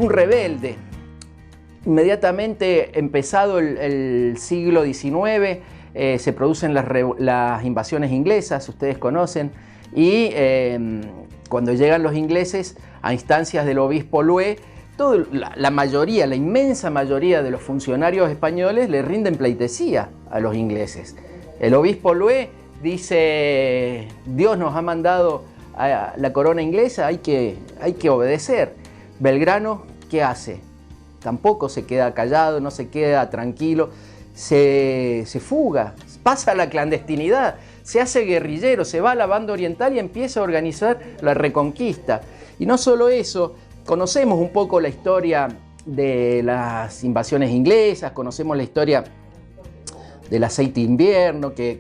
un rebelde. Inmediatamente empezado el siglo XIX, se producen las invasiones inglesas, ustedes conocen, y cuando llegan los ingleses a instancias del obispo Lué, la mayoría, la inmensa mayoría de los funcionarios españoles le rinden pleitesía a los ingleses. El obispo Lué dice: Dios nos ha mandado a la corona inglesa, hay que obedecer. Belgrano, ¿qué hace? Tampoco se queda callado, no se queda tranquilo, se fuga, pasa a la clandestinidad, se hace guerrillero, se va a la banda oriental y empieza a organizar la reconquista. Y no solo eso, conocemos un poco la historia de las invasiones inglesas, conocemos la historia del aceite invierno, que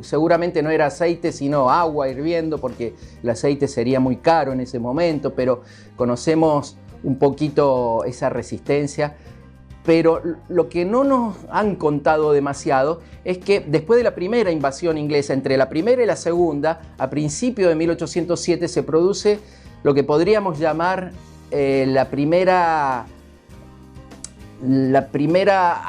seguramente no era aceite sino agua hirviendo, porque el aceite sería muy caro en ese momento, pero conocemos un poquito esa resistencia. Pero lo que no nos han contado demasiado es que después de la primera invasión inglesa, entre la primera y la segunda, a principios de 1807 se produce lo que podríamos llamar la primera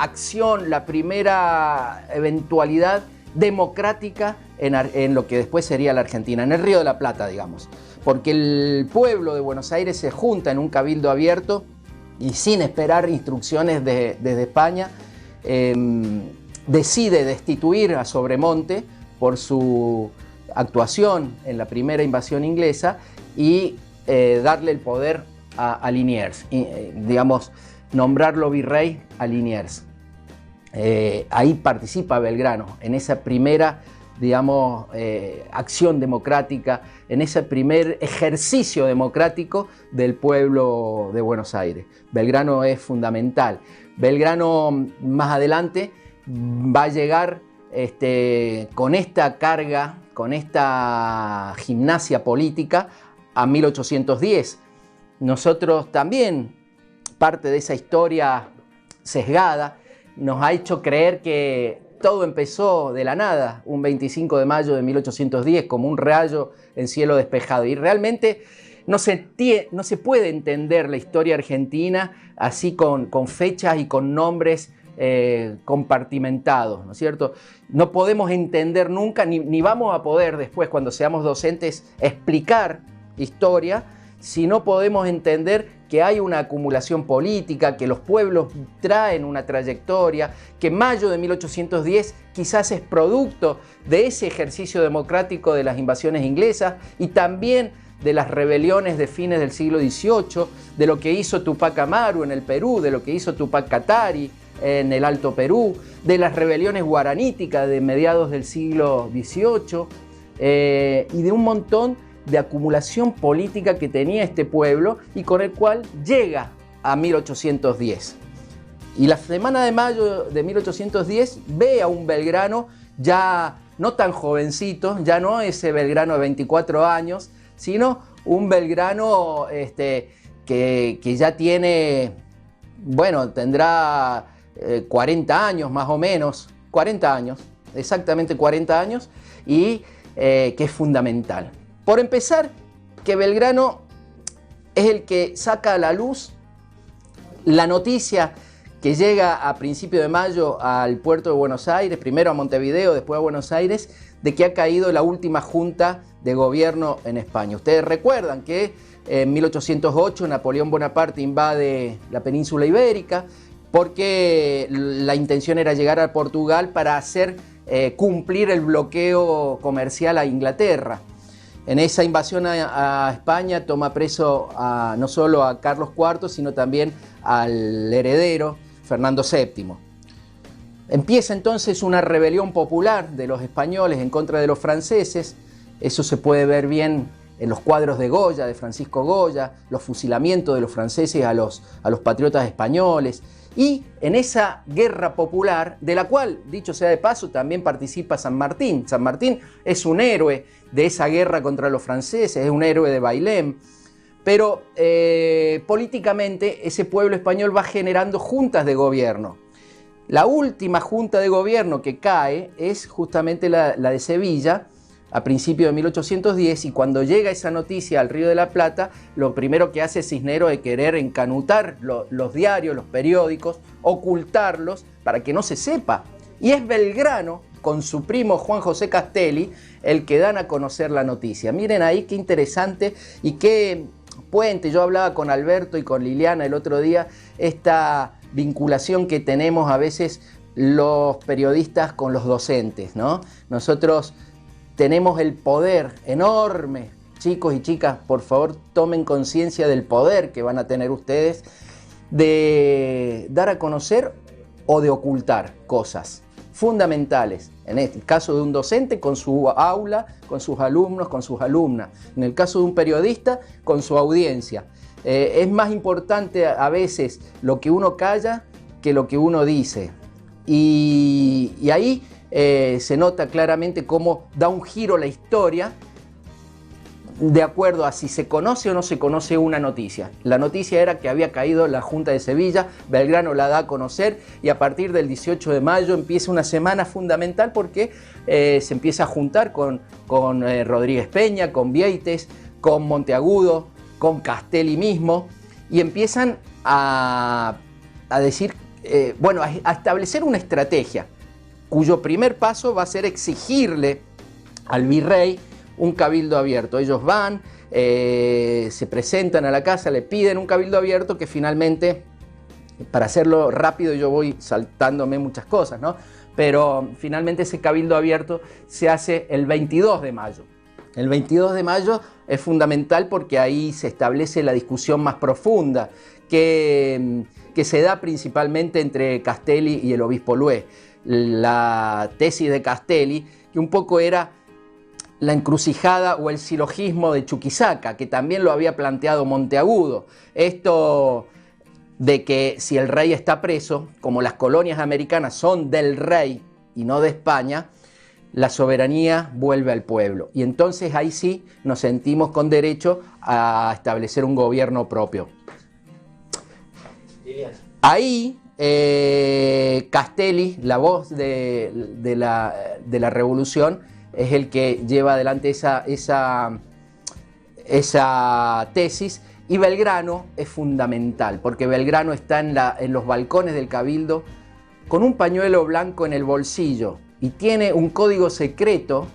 acción, la primera eventualidad democrática en lo que después sería la Argentina, en el Río de la Plata, digamos. Porque el pueblo de Buenos Aires se junta en un cabildo abierto y sin esperar instrucciones desde España, decide destituir a Sobremonte por su actuación en la primera invasión inglesa y darle el poder a Liniers, digamos, nombrarlo virrey a Liniers. Ahí participa Belgrano, en esa primera, digamos, acción democrática, en ese primer ejercicio democrático del pueblo de Buenos Aires. Belgrano es fundamental. Belgrano más adelante va a llegar con esta carga, con esta gimnasia política a 1810. Nosotros también, parte de esa historia sesgada, nos ha hecho creer que todo empezó de la nada, un 25 de mayo de 1810, como un rayo en cielo despejado. Y realmente no se puede entender la historia argentina así con fechas y con nombres compartimentados, ¿no es cierto? No podemos entender nunca, ni vamos a poder después, cuando seamos docentes, explicar historia si no podemos entender que hay una acumulación política, que los pueblos traen una trayectoria, que mayo de 1810 quizás es producto de ese ejercicio democrático de las invasiones inglesas y también de las rebeliones de fines del siglo XVIII, de lo que hizo Tupac Amaru en el Perú, de lo que hizo Tupac Katari en el Alto Perú, de las rebeliones guaraníticas de mediados del siglo XVIII y de un montón de acumulación política que tenía este pueblo y con el cual llega a 1810. Y la semana de mayo de 1810 ve a un Belgrano ya no tan jovencito, ya no ese Belgrano de 24 años, sino un Belgrano que ya tiene, bueno, tendrá 40 años más o menos, 40 años, exactamente 40 años, y que es fundamental. Por empezar, que Belgrano es el que saca a la luz la noticia que llega a principios de mayo al puerto de Buenos Aires, primero a Montevideo, después a Buenos Aires, de que ha caído la última junta de gobierno en España. Ustedes recuerdan que en 1808 Napoleón Bonaparte invade la península ibérica porque la intención era llegar a Portugal para hacer cumplir el bloqueo comercial a Inglaterra. En esa invasión a España toma preso no solo a Carlos IV, sino también al heredero, Fernando VII. Empieza entonces una rebelión popular de los españoles en contra de los franceses. Eso se puede ver bien en los cuadros de Goya, de Francisco Goya, los fusilamientos de los franceses a los patriotas españoles. Y en esa guerra popular, de la cual, dicho sea de paso, también participa San Martín. San Martín es un héroe de esa guerra contra los franceses, es un héroe de Bailén. Pero políticamente ese pueblo español va generando juntas de gobierno. La última junta de gobierno que cae es justamente la de Sevilla, a principios de 1810, y cuando llega esa noticia al Río de la Plata, lo primero que hace Cisneros es querer encanutar los diarios, los periódicos, ocultarlos para que no se sepa. Y es Belgrano, con su primo Juan José Castelli, el que dan a conocer la noticia. Miren ahí qué interesante y qué puente. Yo hablaba con Alberto y con Liliana el otro día, esta vinculación que tenemos a veces los periodistas con los docentes, ¿no? Nosotros tenemos el poder enorme. Chicos y chicas, por favor, tomen conciencia del poder que van a tener ustedes de dar a conocer o de ocultar cosas fundamentales. En este caso de un docente, con su aula, con sus alumnos, con sus alumnas. En el caso de un periodista, con su audiencia. Es más importante a veces lo que uno calla que lo que uno dice. Y ahí se nota claramente cómo da un giro la historia de acuerdo a si se conoce o no se conoce una noticia. La noticia era que había caído la Junta de Sevilla, Belgrano la da a conocer y a partir del 18 de mayo empieza una semana fundamental porque se empieza a juntar con Rodríguez Peña, con Vieites, con Monteagudo, con Castelli mismo, y empiezan a decir, bueno, a establecer una estrategia cuyo primer paso va a ser exigirle al virrey un cabildo abierto. Ellos van, se presentan a la casa, le piden un cabildo abierto que finalmente, para hacerlo rápido, yo voy saltándome muchas cosas, ¿no? Pero finalmente ese cabildo abierto se hace el 22 de mayo. El 22 de mayo es fundamental porque ahí se establece la discusión más profunda que se da principalmente entre Castelli y el obispo Lués. La tesis de Castelli, que un poco era la encrucijada o el silogismo de Chuquisaca, que también lo había planteado Monteagudo. Esto de que si el rey está preso, como las colonias americanas son del rey y no de España, la soberanía vuelve al pueblo. Y entonces ahí sí nos sentimos con derecho a establecer un gobierno propio. Ahí Castelli, la voz de la revolución, es el que lleva adelante esa tesis, y Belgrano es fundamental, porque Belgrano está en los balcones del Cabildo con un pañuelo blanco en el bolsillo y tiene un código secreto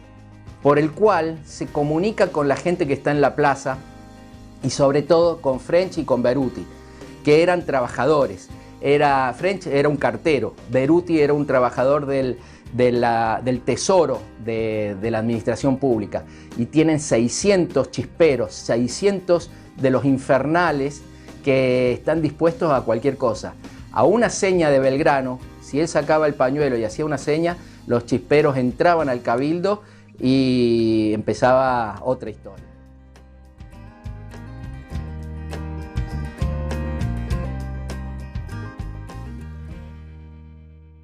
por el cual se comunica con la gente que está en la plaza y sobre todo con French y con Beruti, que eran trabajadores. French era un cartero, Beruti era un trabajador del tesoro de la administración pública, y tienen 600 chisperos, 600 de los infernales que están dispuestos a cualquier cosa. A una seña de Belgrano, si él sacaba el pañuelo y hacía una seña, los chisperos entraban al cabildo y empezaba otra historia.